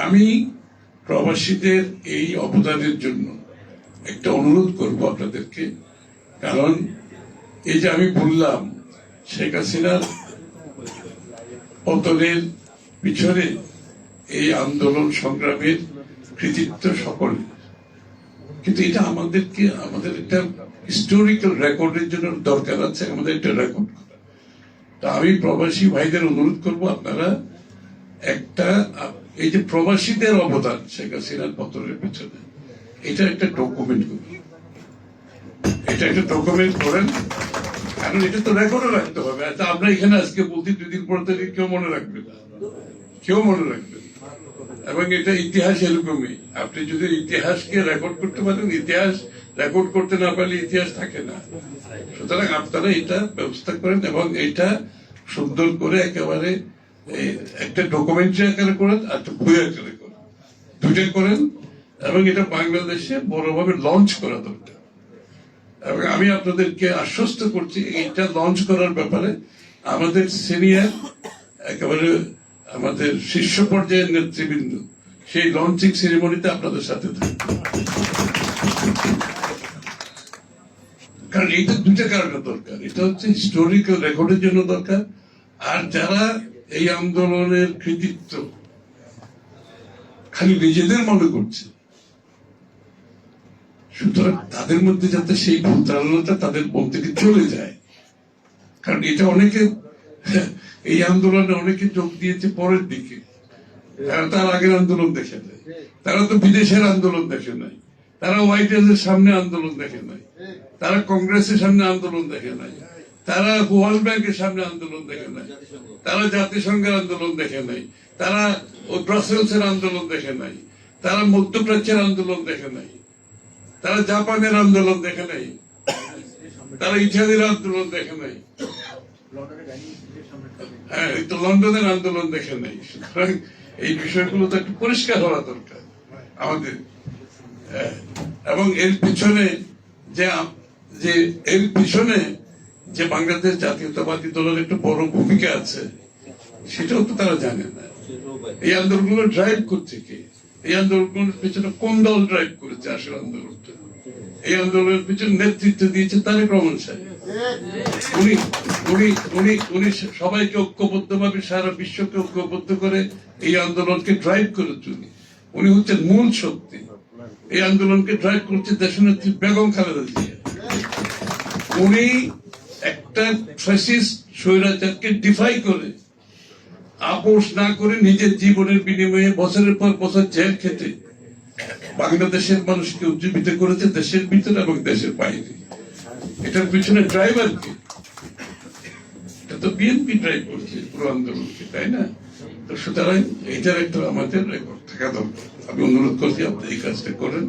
আমি প্রবাসীদের এই অবদানের জন্য একটা অনুরোধ করব আপনাদেরকে, কারণ এই যে আমি বললাম শেখ হাসিনার পতনের পিছনে এই আন্দোলন সংগ্রামের কৃতিত্ব সকলের, কিন্তু এটা আমাদের একটা হিস্টোরিক্যাল রেকর্ডের জন্য দরকার আছে, আমাদের একটা রেকর্ড করা। তা আমি প্রবাসী ভাইদের অনুরোধ করব, আপনারা একটা এই যে প্রবাসীদের অবদান শেখ হাসিনার পতনের পেছনে, এটা একটা ডকুমেন্ট করুন, এটা একটা ডকুমেন্ট করেন, কারণ এটা তো রেকর্ডও রাখতে হবে। আচ্ছা, আমরা এখানে আজকে বলছি, 2 দিন পর থেকে কেউ মনে রাখবে না, কেউ মনে রাখবে না। এবং এটা ইতিহাস এরকমই, আপনি যদি ইতিহাসকে রেকর্ড করতে পারেন, ইতিহাস রেকর্ড করতে না পারলে ইতিহাস থাকে না। সুতরাং আপনারা এটা ব্যবস্থা করেন এবং এটা সুন্দর করে একেবারে একটা ডকুমেন্টারি আকারে করেন আর একটা বই আকারে করেন, দুইটা করেন, এবং এটা বাংলাদেশে বড়ভাবে লঞ্চ করা দরকার। এবং আমি আপনাদেরকে আশ্বস্ত করছি, এটা লঞ্চ করার ব্যাপারে আমাদের সিনিয়র একেবারে আমাদের শীর্ষ পর্যায়ের নেতৃবৃন্দ সেই লঞ্চিং সেরিমনিতে আপনাদের সাথে থাকবে। কারণ এইটা দুইটা কারণে দরকার, এটা হচ্ছে হিস্টোরিক্যাল রেকর্ডের জন্য দরকার, আর যারা এই আন্দোলনের কৃতিত্ব খালি নিজেদের মনে করছে, সুতরাং তাদের মধ্যে যাতে সেই ভুল ধারণাটা তাদের মন থেকে চলে যায়। কারণ এটা অনেকে এই আন্দোলনে অনেকে যোগ দিয়েছে পরের দিকে, তার আগের আন্দোলন দেখে নাই, তারা তো বিদেশের আন্দোলন দেখে নাই, তারা হোয়াইট হাউসের সামনে আন্দোলন দেখে নাই, তারা কংগ্রেসের সামনে আন্দোলন দেখে নাই, তারা ওয়ার্ল্ড ব্যাংকের সামনে আন্দোলন দেখে নাই, তারা জাতিসংঘের আন্দোলন দেখে নাই, তারা ব্রাসেলসের আন্দোলন দেখে নাই, তারা মধ্যপ্রাচ্যের আন্দোলন দেখে নাই, তারা জাপানের আন্দোলন দেখে নাই, তারা ইটালির আন্দোলন দেখে নাই, হ্যাঁ, লন্ডনের আন্দোলন দেখে নাই। সুতরাং এই বিষয়গুলো তো একটু পরিষ্কার হওয়া দরকার আমাদের। এবং এর পিছনে যে বাংলাদেশ জাতীয়তাবাদী দলের একটা বড় ভূমিকা আছে, সেটাও তো তারা জানে না। এই আন্দোলনগুলো ড্রাইভ করছে কে? এই আন্দোলনের পিছনে কোন দল ড্রাইভ করেছে আসল আন্দোলনটা? এই আন্দোলনের পিছনে নেতৃত্ব দিয়েছে তারেক রহমান সাহেব। উনি সবাইকে ঐক্যবদ্ধভাবে, সারা বিশ্বকে ঐক্যবদ্ধ করে এই আন্দোলনকে ড্রাইভ করেছেন। উনি হচ্ছেন মূল শক্তি। এই আন্দোলনকে ড্রাইভ করছে দেশনেত্রী বেগম খালেদা জিয়া। উনি একটা ফ্যাসিস্ট স্বৈরাচারকে ডিফাই করে, আপোষ না করে, নিজের জীবনের বিনিময়ে বছরের পর বছর জেল খেটে বাংলাদেশের মানুষকে উজ্জীবিত করেছে, দেশের ভিতরে এবং দেশের বাইরে। এটার পিছনে ড্রাইভার কে? এটা তো বিএনপি ড্রাইভ করছে পুরো আন্দোলনকে, তাই না? তো সুতরাং এটার একটা আমাদের রেকর্ড থাকা দরকার। আমি অনুরোধ করছি আপনি এই কাজটা করেন।